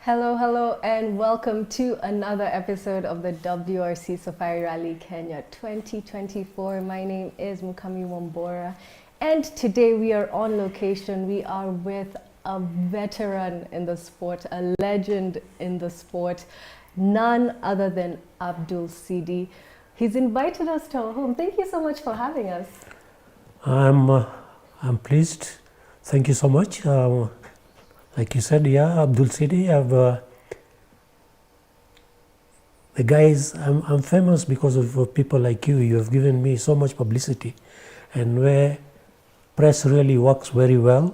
Hello, and welcome to another episode of the WRC Safari Rally Kenya 2024. My name is Mukami Wambora, and today we are on location. We are with a veteran in the sport, a legend in the sport, none other than Abdul Sidi. He's invited us to our home. Thank you so much for having us. I'm pleased. Thank you so much. Like you said, yeah, Abdul Sidi. The guys, I'm famous because of people like you. You have given me so much publicity, and where press really works very well,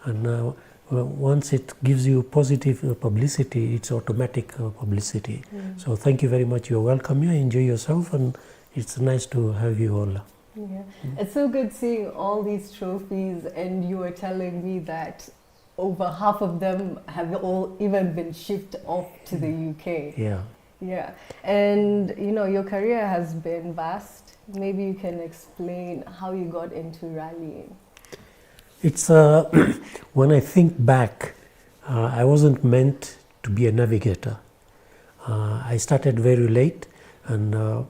and once it gives you positive publicity, it's automatic publicity. So thank you very much. You're welcome here. Enjoy yourself, and it's nice to have you all. Yeah. It's so good seeing all these trophies, and you were telling me that over half of them have all even been shipped off to the UK. Yeah. And you know, your career has been vast. Maybe you can explain how you got into rallying. It's when I think back, I wasn't meant to be a navigator. I started very late, and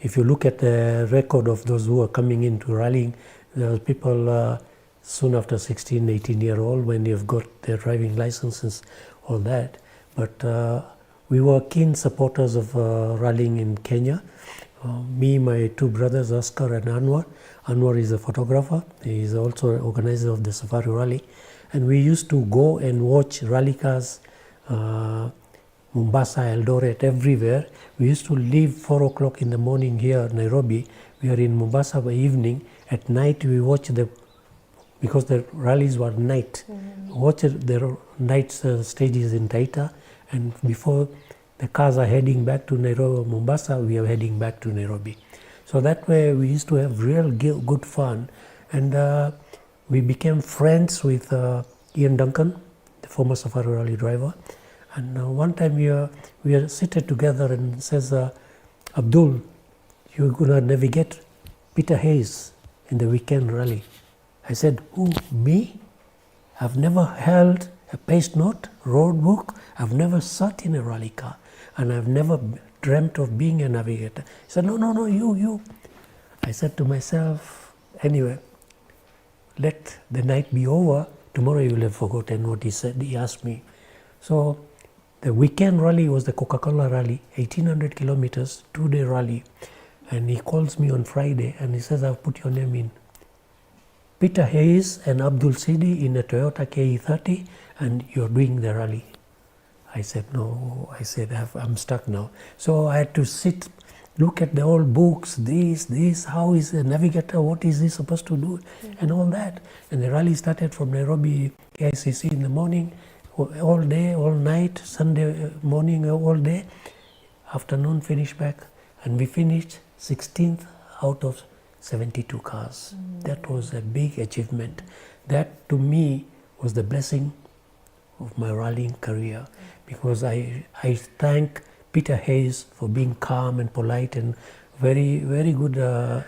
if you look at the record of those who are coming into rallying, there are people soon after 16, 18-year-old when you've got their driving licenses, all that. But we were keen supporters of rallying in Kenya. Me, my two brothers, Oscar and Anwar. Anwar is a photographer. He is also an organizer of the Safari Rally. And we used to go and watch rally cars, Mombasa, Eldoret, everywhere. We used to leave 4 o'clock in the morning here, Nairobi. We are in Mombasa by evening. At night, we watch because the rallies were night. Watch the night stages in Taita, and before the cars are heading back to Nairobi, Mombasa, we are heading back to Nairobi. So that way we used to have real good fun, and we became friends with Ian Duncan, the former Safari Rally driver. And one time we are seated together and says, Abdul, you're gonna navigate Peter Hayes in the weekend rally. I said, who, me? I've never held a pace note, road book. I've never sat in a rally car, and I've never dreamt of being a navigator. He said, no, you. I said to myself, anyway, let the night be over. Tomorrow you will have forgotten what he said. He asked me. So the weekend rally was the Coca-Cola rally, 1,800 kilometers, 2-day rally. And he calls me on Friday and he says, I've put your name in. Peter Hayes and Abdul Sidi in a Toyota KE30, and you're doing the rally. I said, no. I said, I'm stuck now. So I had to sit, look at the old books, this, how is a navigator, what is he supposed to do, and all that. And the rally started from Nairobi KICC in the morning, all day, all night, Sunday morning, all day. Afternoon, finish back. And we finished 16th out of 72 cars. That was a big achievement. That to me was the blessing of my rallying career, because I thank Peter Hayes for being calm and polite and very, very good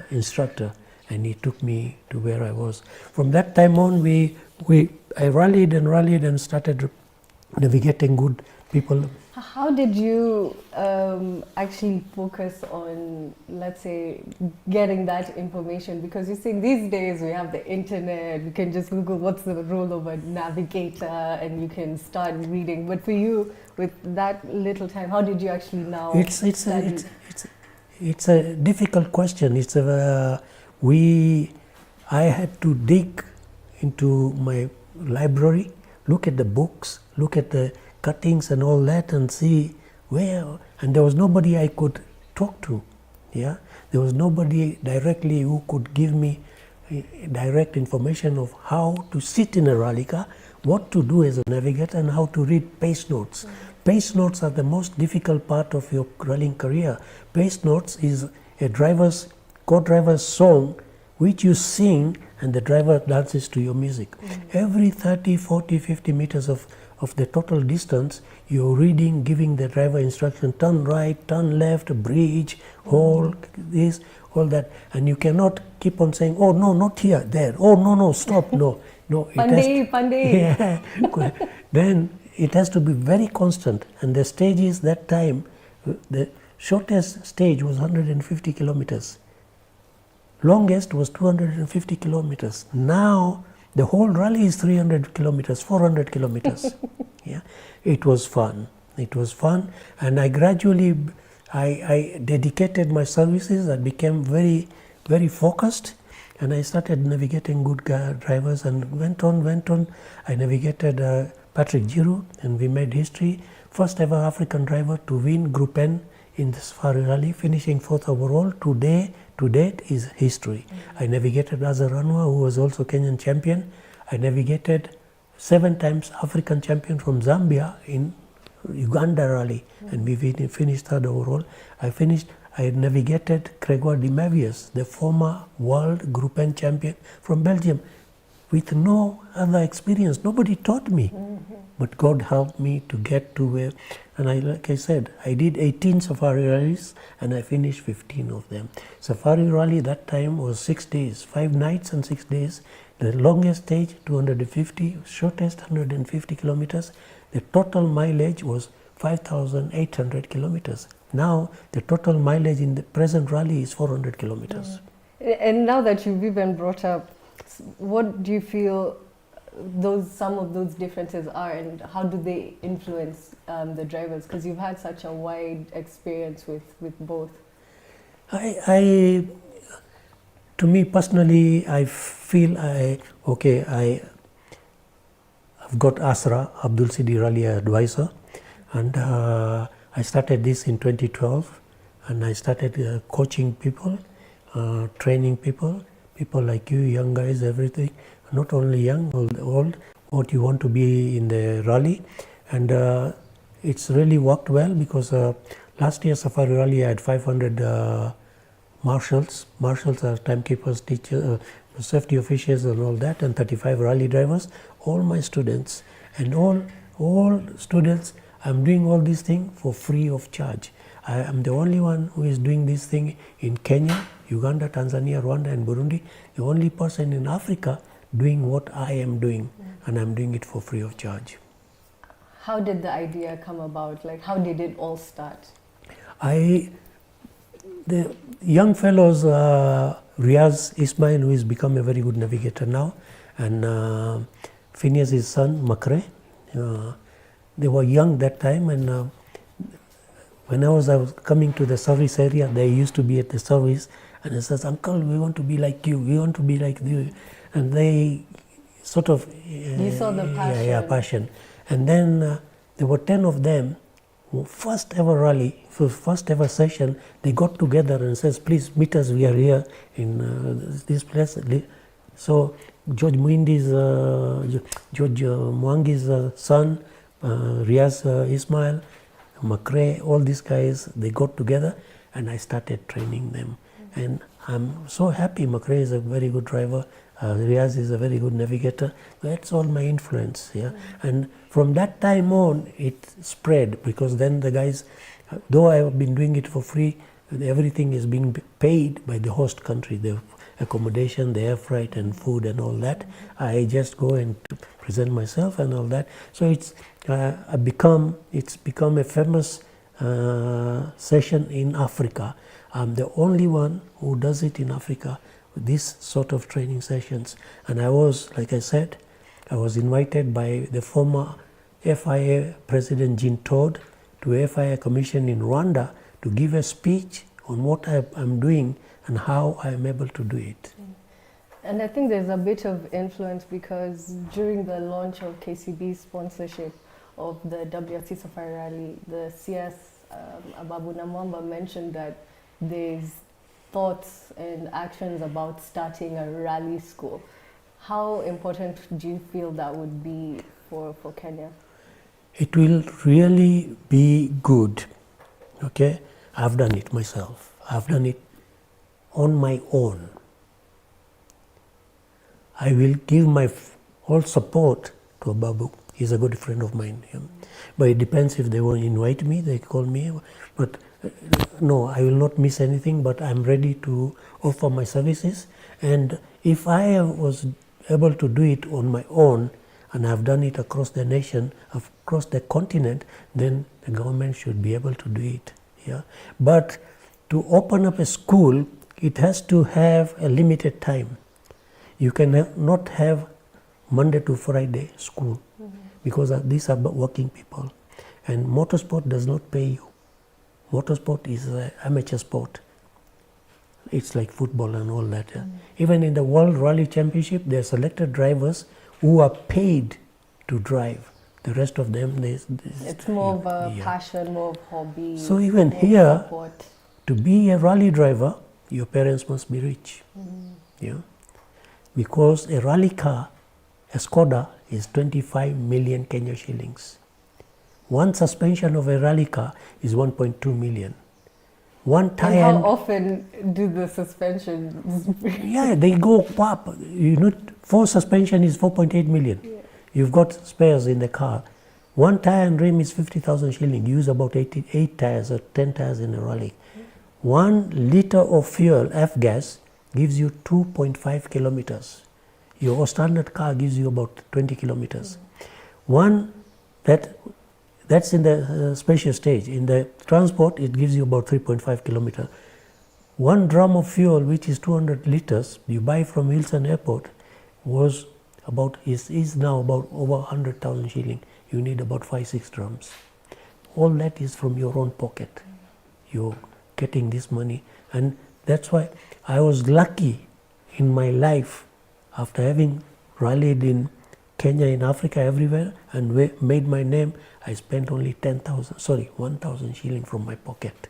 instructor, and he took me to where I was. From that time on, I rallied and started navigating good people. How did you actually focus on, let's say, getting that information? Because you see, these days we have the internet, we can just Google what's the role of a navigator and you can start reading. But for you, with that little time, how did you actually now study? It's a difficult question. I had to dig into my library, look at the books, look at the cuttings and all that, and see where, and there was nobody I could talk to. There was nobody directly who could give me direct information of how to sit in a rally car, what to do as a navigator, and how to read pace notes. Pace notes are the most difficult part of your rallying career. Pace notes is a co-driver's song which you sing and the driver dances to your music. Every 30, 40, 50 meters of the total distance, you're reading, giving the driver instruction, turn right, turn left, bridge, hold, this, all that. And you cannot keep on saying, oh no, not here, there, oh no, stop, no. Pandey. Yeah. Then it has to be very constant. And the stages that time, the shortest stage was 150 kilometers. Longest was 250 kilometers. Now the whole rally is 300 kilometers, 400 kilometers. Yeah, it was fun. It was fun, and I gradually, I dedicated my services. I became very, very focused, and I started navigating good drivers, and went on. I navigated Patrick Giroux, and we made history. First ever African driver to win Group N in the Safari Rally, finishing 4th overall. To date is history. I navigated Azar Anwar, who was also Kenyan champion. I navigated 7 times African champion from Zambia in Uganda Rally, and we finished 3rd overall. I navigated Grégoire de Mavius, the former world Group N champion from Belgium, with no other experience. Nobody taught me, but God helped me to get to where. And like I said, I did 18 Safari rallies, and I finished 15 of them. Safari rally that time was 6 days, 5 nights and 6 days. The longest stage 250, shortest 150 kilometers. The total mileage was 5,800 kilometers. Now the total mileage in the present rally is 400 kilometers. And now that you've even brought up, what do you feel some of those differences are, and how do they influence the drivers? Because you've had such a wide experience with both. To me personally, I feel I've got ASRA, Abdul Sidi Rally Advisor, and I started this in 2012, and I started coaching people, training people like you, young guys, everything, not only young, old, what you want to be in the rally. And it's really worked well, because last year Safari Rally I had 500 marshals. Marshals are timekeepers, teachers, safety officials and all that, and 35 rally drivers, all my students. And all students, I'm doing all these things for free of charge. I am the only one who is doing this thing in Kenya, Uganda, Tanzania, Rwanda and Burundi, the only person in Africa doing what I am doing, and I'm doing it for free of charge. How did the idea come about? Like, how did it all start? The young fellows, Riaz Ismail, who has become a very good navigator now, and Phineas' son, Makre, they were young that time, and when I was coming to the service area, they used to be at the service, and they says, "Uncle, we want to be like you, we want to be like you." And they sort of... you saw the passion. Yeah, passion. And then there were 10 of them, first ever rally, first ever session, they got together and says, "Please meet us, we are here in this place." So George Mwangi's son, Riaz Ismail, Makre, all these guys, they got together, and I started training them. And I'm so happy. Makre is a very good driver. Riaz is a very good navigator. That's all my influence. Yeah, and from that time on, it spread, because then the guys, though I have been doing it for free, everything is being paid by the host country, the accommodation, the air freight and food and all that. I just go and present myself and all that. So it's become a famous session in Africa. I'm the only one who does it in Africa, this sort of training sessions. And I was, like I said, I was invited by the former FIA President Jean Todt to FIA Commission in Rwanda to give a speech on what I'm doing and how I'm able to do it. And I think there's a bit of influence, because during the launch of KCB's sponsorship of the WRC Safari Rally, the CS Ababu Namwamba mentioned that there's thoughts and actions about starting a rally school. How important do you feel that would be for Kenya? It will really be good. Okay, I've done it myself. I've done it on my own. I will give my all support to Ababu. He's a good friend of mine. Yeah. But it depends if they want to invite me, they call me. But no, I will not miss anything, but I'm ready to offer my services. And if I was able to do it on my own, and I've done it across the nation, across the continent, then the government should be able to do it. Yeah? But to open up a school, it has to have a limited time. You can not have Monday to Friday school, because these are working people. And motorsport does not pay you. Motorsport is an amateur sport. It's like football and all that. Even in the World Rally Championship, there are selected drivers who are paid to drive. The rest of them, it's more of a passion, more of hobby. So even here, to be a rally driver, your parents must be rich. Yeah? Because a rally car, a Skoda, is 25 million Kenya shillings. One suspension of a rally car is 1.2 million. One tire. And how often do the suspensions? Yeah, they go up. 4 suspension is 4.8 million. Yeah. You've got spares in the car. One tire and rim is 50,000 shilling. You use about 8 tires or 10 tires in a rally. 1 liter of fuel, F-gas, gives you 2.5 kilometers. Your standard car gives you about 20 kilometers. That's in the special stage. In the transport, it gives you about 3.5 kilometers. 1 drum of fuel, which is 200 liters, you buy from Wilson Airport, is now about over 100,000 shilling. You need about 5-6 drums. All that is from your own pocket. You're getting this money, and that's why I was lucky in my life, after having rallied in Kenya, in Africa, everywhere, and made my name. I spent only 1,000 shilling from my pocket.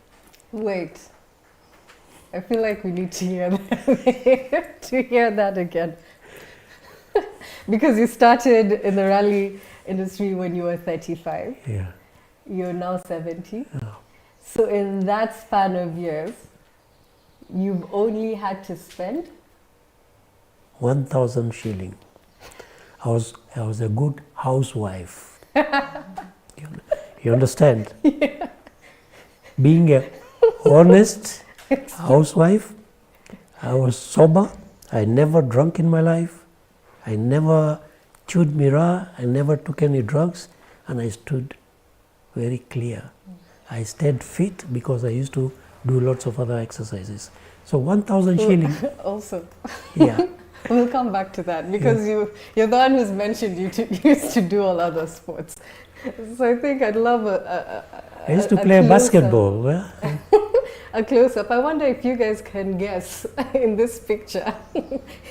Wait, I feel like we need to hear that, to hear that again. Because you started in the rally industry when you were 35. Yeah. You're now 70. Oh. So in that span of years, you've only had to spend 1,000 shilling. I was a good housewife. You understand? Yeah. Being a honest housewife, I was sober. I never drunk in my life. I never chewed mirror. I never took any drugs, and I stood very clear. I stayed fit because I used to do lots of other exercises. So 1,000 shilling. Also. Yeah. We'll come back to that, because you're the one who's mentioned you used to do all other sports. So I think I'd love I used to play basketball. Yeah? A close-up. I wonder if you guys can guess in this picture,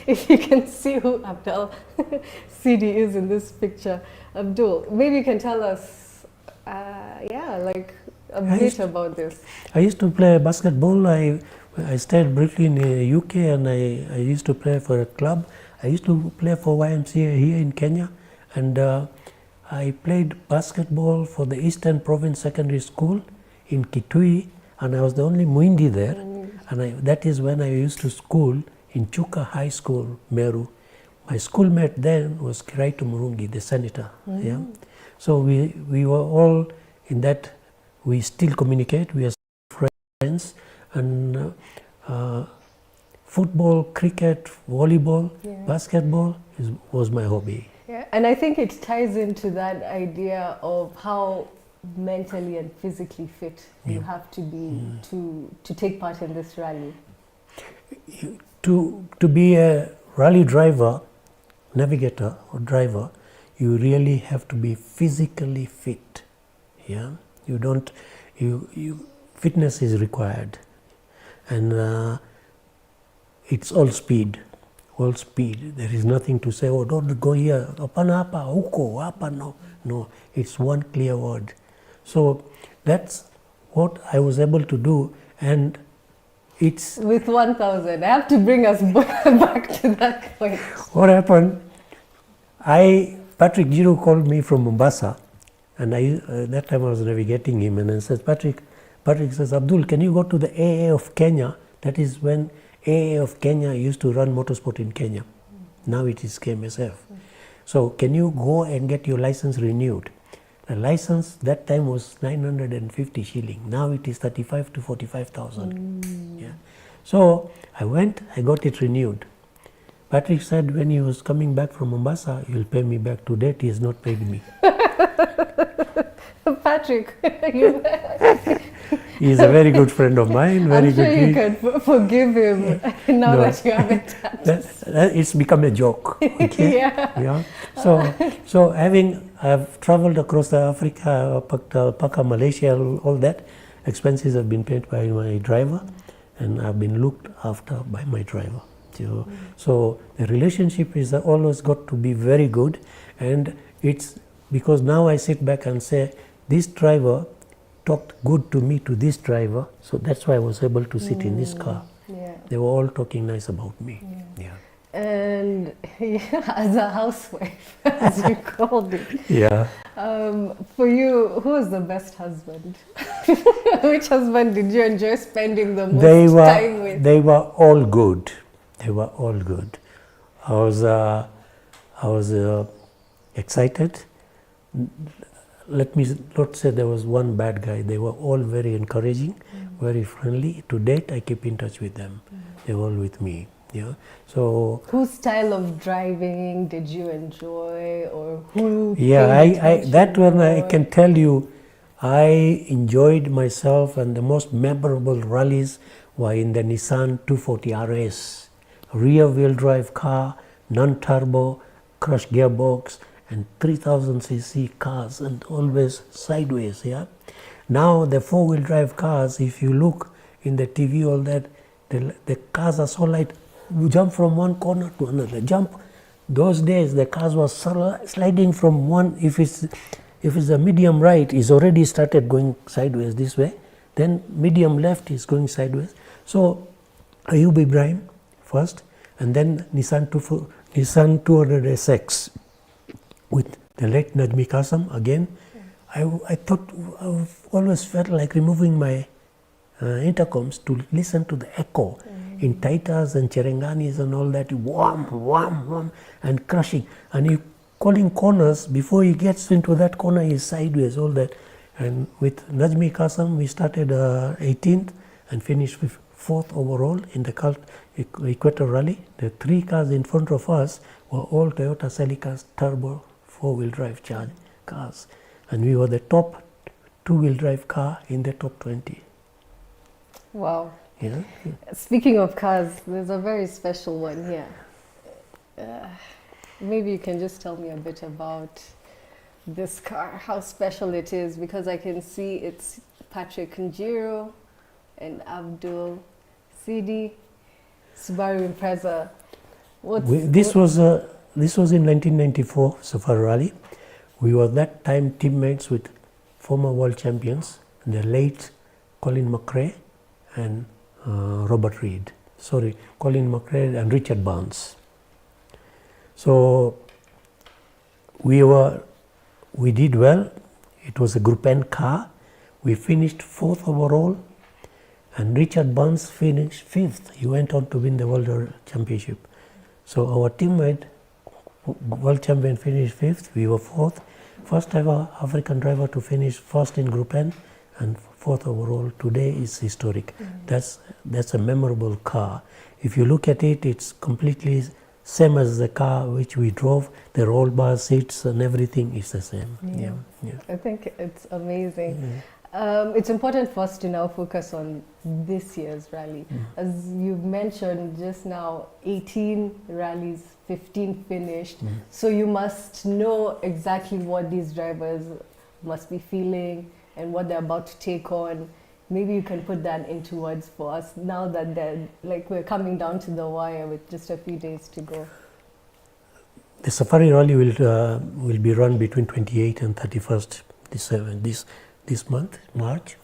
if you can see who Abdul Sidi is in this picture. Abdul, maybe you can tell us, like a bit about this. I used to play basketball. I stayed briefly in the UK, and I used to play for a club. I used to play for YMCA here in Kenya, and I played basketball for the Eastern Province Secondary School in Kitui, and I was the only Muindi there. And that is when I used to school in Chuka High School, Meru. My schoolmate then was Kiraitu Murungi, the senator. Yeah? So we were all in that. We still communicate. We are friends. And football, cricket, volleyball, basketball was my hobby. Yeah, and I think it ties into that idea of how mentally and physically fit you have to be to take part in this rally. To be a rally driver, navigator or driver, you really have to be physically fit. Yeah, fitness is required. And it's all speed. There is nothing to say, oh, don't go here, apana apa, huko, apa, no. No, it's one clear word. So that's what I was able to do, and it's... With 1,000, I have to bring us back to that point. What happened, Patrick Jiru called me from Mombasa, and that time I was navigating him, and I said, Patrick says, Abdul, can you go to the AA of Kenya? That is when AA of Kenya used to run motorsport in Kenya. Now it is KMSF. So can you go and get your license renewed? The license that time was 950 shilling. Now it is 35 to 45,000. Yeah. So I went, I got it renewed. Patrick said when he was coming back from Mombasa, he'll pay me back. To date, he has not paid me. Patrick, He's a very good friend of mine. Very I'm sure good. you can forgive him now No. that you haven't touched. It's become a joke. Okay? Yeah. So I've traveled across Africa, Paka, Malaysia, all that. Expenses have been paid by my driver, and I've been looked after by my driver. So the relationship is always got to be very good, and it's because now I sit back and say, this driver talked good to me to this driver, so that's why I was able to sit in this car. Yeah. They were all talking nice about me. Yeah. And as a housewife, as you called it, Yeah. for you, who was the best husband? Which husband did you enjoy spending the most time with? They were all good. They were all good. I was excited. Let me not say there was one bad guy. They were all very encouraging, very friendly. To date, I keep in touch with them. They were all with me. Yeah. So whose style of driving did you enjoy, or who? yeah, that one I can tell you, I enjoyed myself, and the most memorable rallies were in the Nissan 240 RS, rear-wheel drive car, non-turbo, crushed gearbox, and 3000cc cars, and always sideways. Yeah. Now the four-wheel drive cars, if you look in the TV, all that, the cars are so light. You jump from one corner to another. Those days the cars were sliding from one. If it's a medium right, it's already started going sideways this way. Then medium left is going sideways. So Ayub Ibrahim first, and then Nissan 200SX with the late Najmi Kasam again. I thought, I've always felt like removing my intercoms to listen to the echo in Taitas and Cherenganis and all that, wham, and crushing. And you calling corners, before he gets into that corner, he's sideways, all that. And with Najmi Kasam, we started 18th and finished with 4th overall in the Equator Rally. The 3 cars in front of us were all Toyota Celicas turbo 4-wheel drive charge cars. And we were the top 2-wheel drive car in the top 20. Wow. Yeah. Speaking of cars, there's a very special one here. Maybe you can just tell me a bit about this car, how special it is, because I can see it's Patrick Njiro and Abdul, Sidi, Subaru Impreza. This was in 1994 Safari Rally. We were that time teammates with former world champions, the late Colin McRae and Robert Reed. Colin McRae and Richard Barnes. So we did well. It was a Group N car. We finished 4th overall, and Richard Barnes finished 5th. He went on to win the World Championship. So our teammate, world champion, finished 5th. We were 4th. First ever African driver to finish first in Group N and 4th overall. Today is historic. That's a memorable car. If you look at it, it's completely same as the car which we drove. The roll bar seats and everything is the same. Yeah. I think it's amazing. It's important for us to now focus on this year's rally. As you've mentioned just now, 18 rallies, 15 finished. So you must know exactly what these drivers must be feeling and what they're about to take on. Maybe you can put that into words for us now that we're coming down to the wire with just a few days to go. The Safari Rally will be run between 28th and 31st this month, March.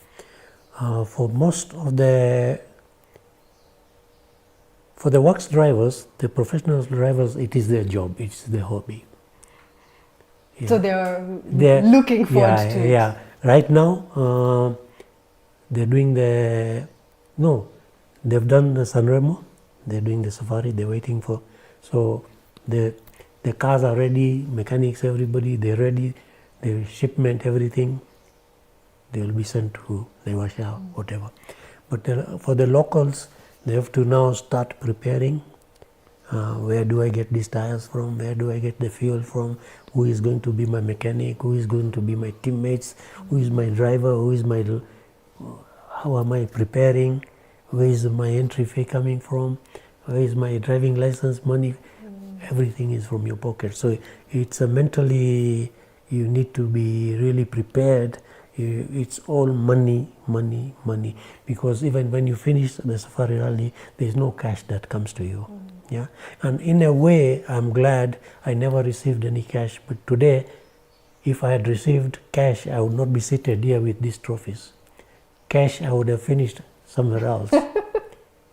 For most of the works drivers, the professional drivers, it is their job, it's their hobby. Yeah. So they're looking forward to it. Yeah. Right now, they're doing they've done the Sanremo, they're doing the Safari, they're waiting for, so the cars are ready, mechanics, everybody, they're ready, the shipment, everything, they will be sent to Naivasha, whatever. But for the locals, they have to now start preparing Where do I get these tires from? Where do I get the fuel from? Who is going to be my mechanic? Who is going to be my teammates? Who is my driver? How am I preparing? Where is my entry fee coming from? Where is my driving license money? Everything is from your pocket. So it's mentally, you need to be really prepared. It's all money, money, money. Because even when you finish the Safari Rally, there's no cash that comes to you. Yeah, and in a way, I'm glad I never received any cash. But today, if I had received cash, I would not be seated here with these trophies. Cash, I would have finished somewhere else.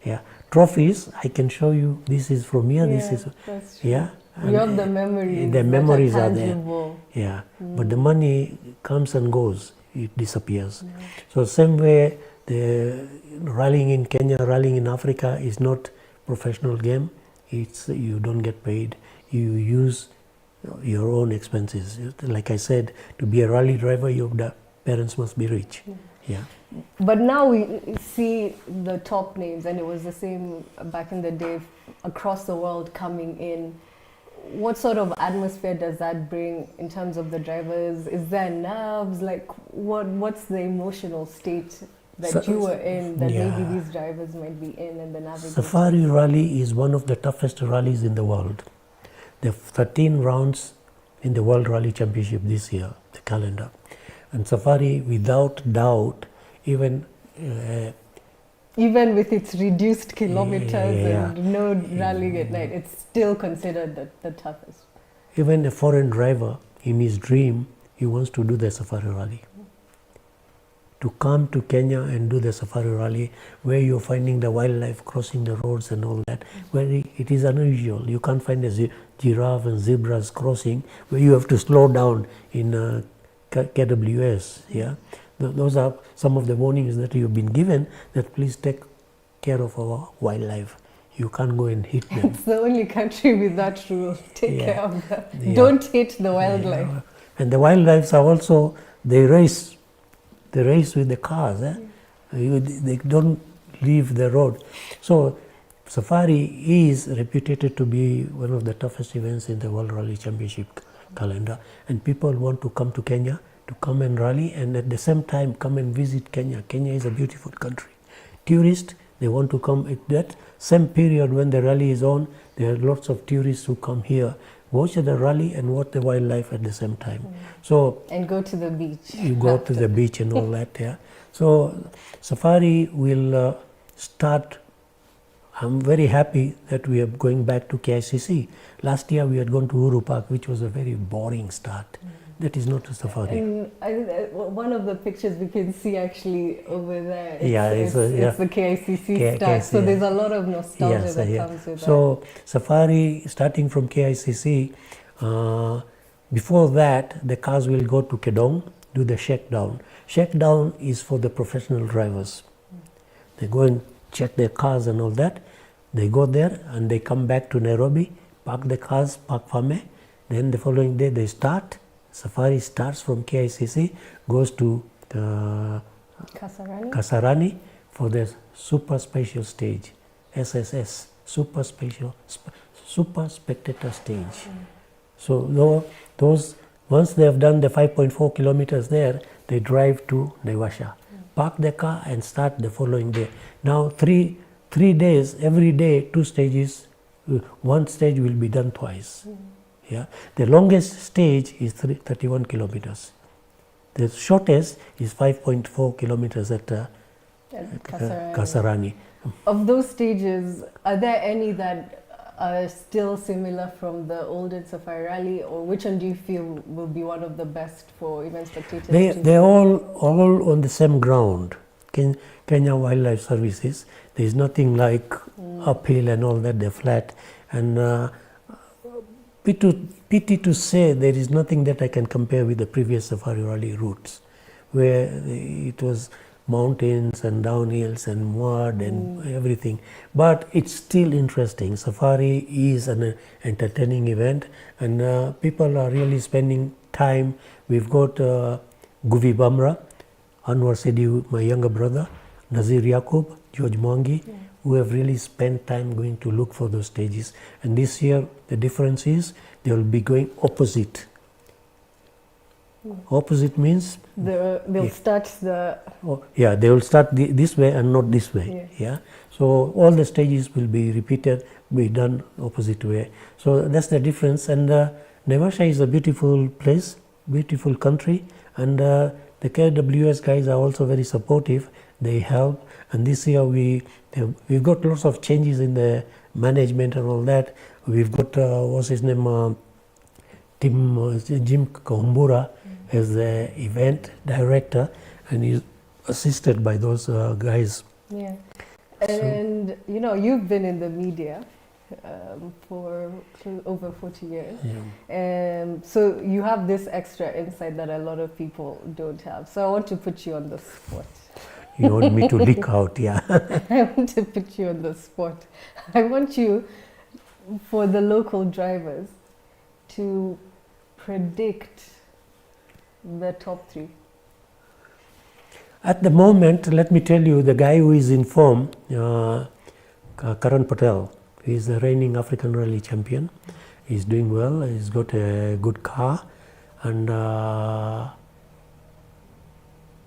Yeah, trophies, I can show you. This is from here. Yeah, this is that's true. yeah. You have the memories. The memories are there. tangible. Yeah, but the money comes and goes. It disappears. So same way, the rallying in Kenya, rallying in Africa is not professional game. It's you don't get paid. You use your own expenses. Like I said, to be a rally driver, the parents must be rich. Yeah. But now we see the top names, and it was the same back in the day across the world coming in. What sort of atmosphere does that bring in terms of the drivers? Is there nerves? Like, what's the emotional state that you were in that maybe these drivers might be in and the navigators? Safari Rally is one of the toughest rallies in the world. There are 13 rounds in the World Rally Championship this year, the calendar. And Safari, without doubt, even with its reduced kilometers and no rallying at night, it's still considered the toughest. Even a foreign driver, in his dream, he wants to do the Safari Rally. To come to Kenya and do the Safari Rally, where you're finding the wildlife crossing the roads and all that, where it is unusual. You can't find a giraffe and zebras crossing, where you have to slow down in KWS. Yeah, those are some of the warnings that you've been given, that please take care of our wildlife. You can't go and hit them. It's the only country with that rule. Take care of that. Don't hit the wildlife. Yeah. And the wildlife are also, they race with the cars. They don't leave the road. So Safari is reputed to be one of the toughest events in the World Rally Championship calendar, and people want to come to Kenya to come and rally, and at the same time come and visit Kenya. Kenya is a beautiful country. Tourists, they want to come at that same period when the rally is on. There are lots of tourists who come here, watch the rally and watch the wildlife at the same time. So and go to the beach. You go to the beach and all that. Yeah. So Safari will start. I'm very happy that we are going back to KICC. Last year we had gone to Uhuru Park, which was a very boring start. That is not a Safari. And one of the pictures we can see actually over there. It's the KICC start. So there's a lot of nostalgia that comes with that. So Safari, starting from KICC, before that the cars will go to Kedong, do the shakedown. Shakedown is for the professional drivers. They go and check their cars and all that. They go there and they come back to Nairobi, park the cars, park Fame. Then the following day they start. Safari starts from KICC, goes to Kasarani for the super special stage, SSS, super spectator stage. So those, once they have done the 5.4 kilometers there, they drive to Naivasha, park the car and start the following day. Now 3 days, every day 2 stages, one stage will be done twice. Yeah. The longest stage is 31 kilometers. The shortest is 5.4 kilometers at Kasarani. Of those stages, are there any that are still similar from the older Safari Rally, or which one do you feel will be one of the best for event spectators? They're all on the same ground. Kenya Wildlife Services. There is nothing like uphill and all that. They're flat. And pity to say there is nothing that I can compare with the previous Safari Rally routes, where it was mountains and downhills and mud and everything. But it's still interesting. Safari is an entertaining event, and people are really spending time. We've got Guvi Bamra, Anwar Sidi, my younger brother, Nazir Yaqub, George Mwangi, who have really spent time going to look for those stages. And this year, the difference is they will be going opposite. Opposite means they'll start the they will start this way and not this way. Yeah, so all the stages will be repeated, be done opposite way. So that's the difference. And Naivasha is a beautiful place, beautiful country, and the KWS guys are also very supportive. They help, and this year we've got lots of changes in the management and all that. We've got what's his name, Jim Kahumbura as the event director, and he's assisted by those guys. Yeah, and you know, you've been in the media for over 40 years. Yeah. So you have this extra insight that a lot of people don't have. So I want to put you on the spot. You want me to leak out, yeah. I want to put you on the spot. I want you, for the local drivers, to predict the top three. At the moment, let me tell you, the guy who is in form, Karan Patel, he is the reigning African Rally champion. He's doing well, he's got a good car, and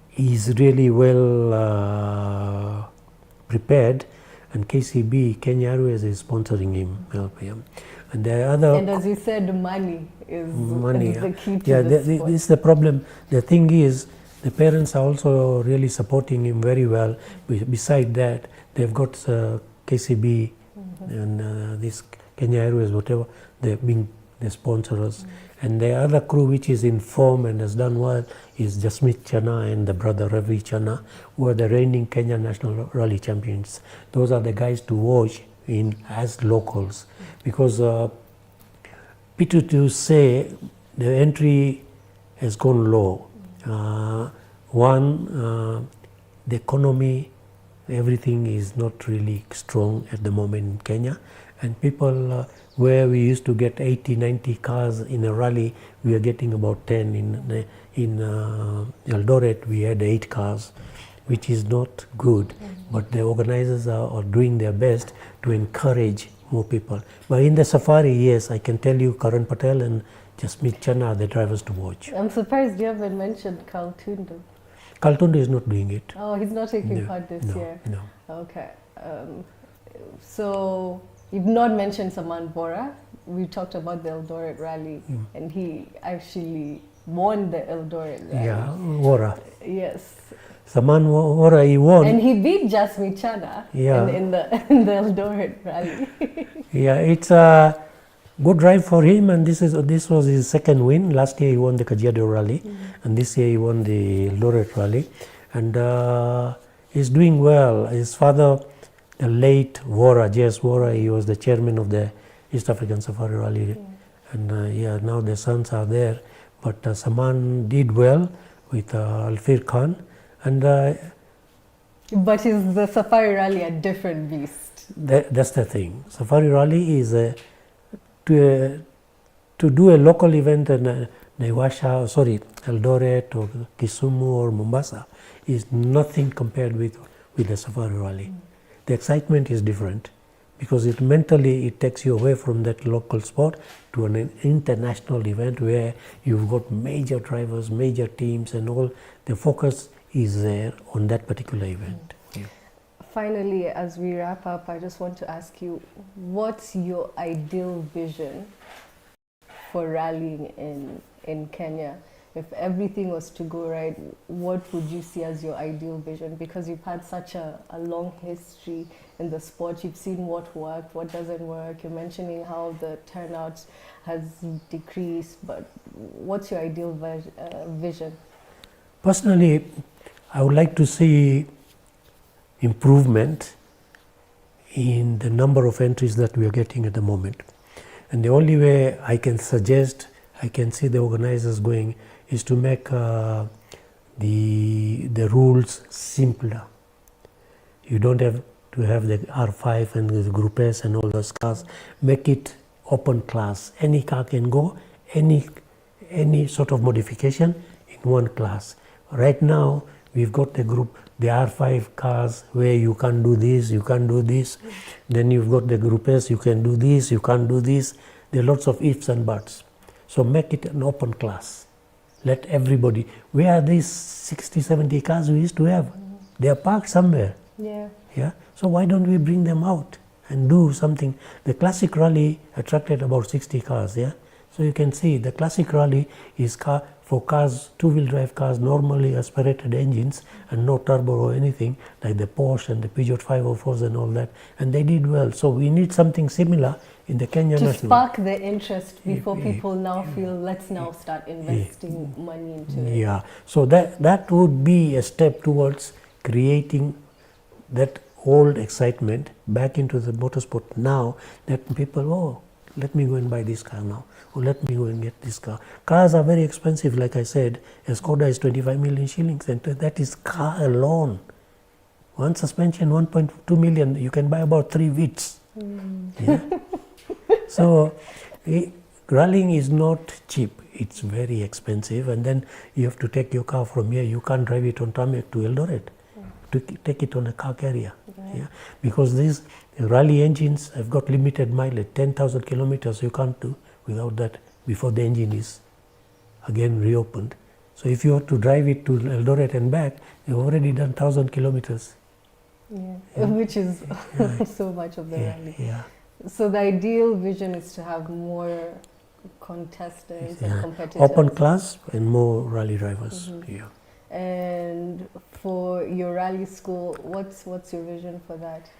he's really well prepared, and KCB, Kenya Airways, is sponsoring him. And the other, and as you said, money is the key to this is the problem. The thing is, the parents are also really supporting him very well. Beside that, they've got KCB and this Kenya Airways, whatever, they're being the sponsors. And the other crew which is in form and has done well is Jasmeet Chana and the brother Ravi Chana, who are the reigning Kenya National Rally champions. Those are the guys to watch in as locals, because Peter to say the entry has gone low. The economy, everything is not really strong at the moment in Kenya, and people where we used to get 80, 90 cars in a rally, we are getting about 10. In Eldoret we had 8 cars, which is not good, but the organizers are doing their best to encourage more people. But in the safari, yes, I can tell you Karan Patel and Jasmeet Chana are the drivers to watch. I'm surprised you haven't mentioned Kaltundu. Kaltundu is not doing it. Oh, he's not taking part this year? No. Okay. So you've not mentioned Saman Bora. We talked about the Eldoret rally, and he actually won the Eldoret rally. Yeah, Bora. Yes. Saman Bora, he won. And he beat Jasmeet Chana in the Eldoret rally. Yeah, it's a good drive for him, and this was his second win. Last year he won the Kajiado rally, and this year he won the Eldoret rally, and he's doing well. His father, the late Vora, J.S. Vora, he was the chairman of the East African Safari Rally, and now the sons are there. But Saman did well with Alfir Khan, and but is the Safari Rally a different beast? That's the thing. Safari Rally is to do a local event in Naivasha, Eldoret or Kisumu or Mombasa is nothing compared with the Safari Rally. The excitement is different, because it mentally takes you away from that local sport to an international event where you've got major drivers, major teams, and all. The focus is there on that particular event. Finally, as we wrap up, I just want to ask you, what's your ideal vision for rallying in Kenya? If everything was to go right, what would you see as your ideal vision? Because you've had such a long history in the sport. You've seen what worked, what doesn't work. You're mentioning how the turnout has decreased, but what's your ideal vision? Personally, I would like to see improvement in the number of entries that we are getting at the moment. And the only way I can suggest, I can see the organizers going, is to make the rules simpler. You don't have to have the R5 and the Group S and all those cars. Make it open class. Any car can go, any sort of modification in one class. Right now, we've got the group, the R5 cars where you can't do this, you can't do this. Then you've got the group S, you can do this, you can't do this. There are lots of ifs and buts. So make it an open class. Let everybody, where are these 60, 70 cars we used to have? They are parked somewhere. Yeah. Yeah. So why don't we bring them out and do something? The classic rally attracted about 60 cars. Yeah. So you can see the classic rally is for cars, two-wheel drive cars, normally aspirated engines and no turbo or anything, like the Porsche and the Peugeot 504s and all that. And they did well. So we need something similar in the Kenya to National. spark the interest before people now feel, let's now start investing money into it. Yeah. So that would be a step towards creating that old excitement back into the motorsport now, that people, oh, let me go and buy this car now, or let me go and get this car. Cars are very expensive, like I said. A Skoda is 25 million shillings, and that is car alone. One suspension, 1.2 million, you can buy about 3 Wits. Yeah? So rallying is not cheap, it's very expensive, and then you have to take your car from here. You can't drive it on tarmac to Eldoret, to take it on a car carrier. Yeah? Because these rally engines have got limited mileage, 10,000 kilometers you can't do without that before the engine is again reopened. So if you have to drive it to Eldoret and back, you've already done 1,000 kilometers. Which is so much of the rally. Yeah. So the ideal vision is to have more contestants and competitors. Open class and more rally drivers. Yeah. And for your rally school, what's your vision for that?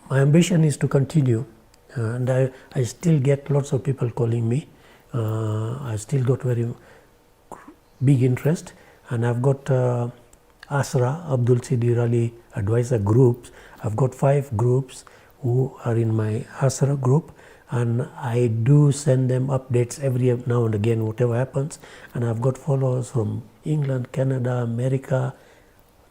My ambition is to continue, and I still get lots of people calling me. I still got very big interest, and I've got ASRA, Abdul Sidi Rally Advisor groups. I've got 5 groups who are in my ASRA group, and I do send them updates every now and again, whatever happens. And I've got followers from England, Canada, America.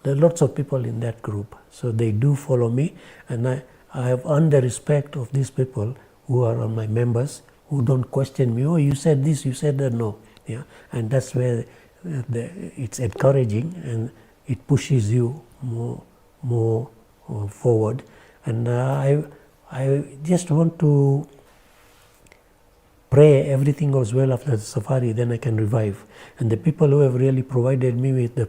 There are lots of people in that group, so they do follow me, and I have earned the respect of these people who are my members, who don't question me. Oh, you said this, you said that. No, yeah, and that's where it's encouraging and it pushes you more forward. And I just want to pray everything goes well after the safari, then I can revive. And the people who have really provided me with the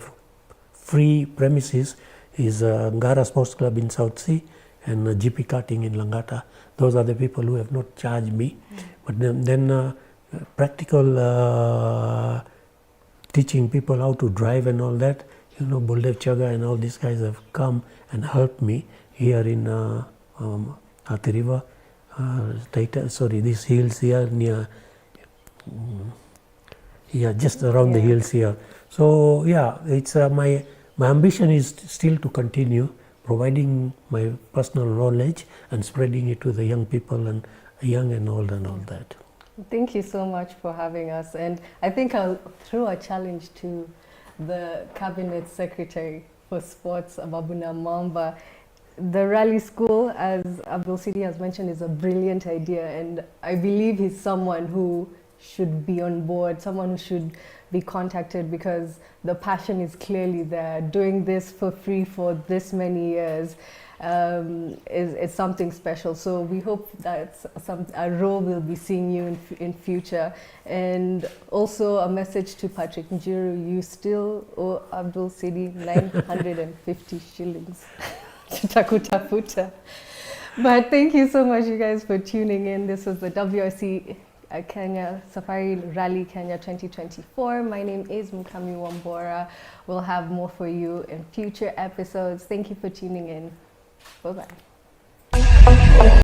free premises is Ngara Sports Club in South Sea and GP Karting in Langata. Those are the people who have not charged me. But then practical teaching people how to drive and all that, you know, Buldev Chaga and all these guys have come and helped me here in Athi River. These hills here near, just around the hills here. So yeah, it's my ambition is still to continue providing my personal knowledge and spreading it to the young people and young and old and all that. Thank you so much for having us, and I think I'll throw a challenge to the Cabinet Secretary for Sports, Ababuna Mamba. The rally school, as Abdul Sidi has mentioned, is a brilliant idea, and I believe he's someone who should be on board, someone who should be contacted, because the passion is clearly there. Doing this for free for this many years is something special. So we hope that's a role we'll be seeing you in future. And also a message to Patrick Njiru, you still owe Abdul Sidi 950 shillings. Tutakutafuta. But thank you so much, you guys, for tuning in. This was the WRC Kenya Safari Rally Kenya 2024. My name is Mukami Wambora. We'll have more for you in future episodes. Thank you for tuning in. Bye-bye.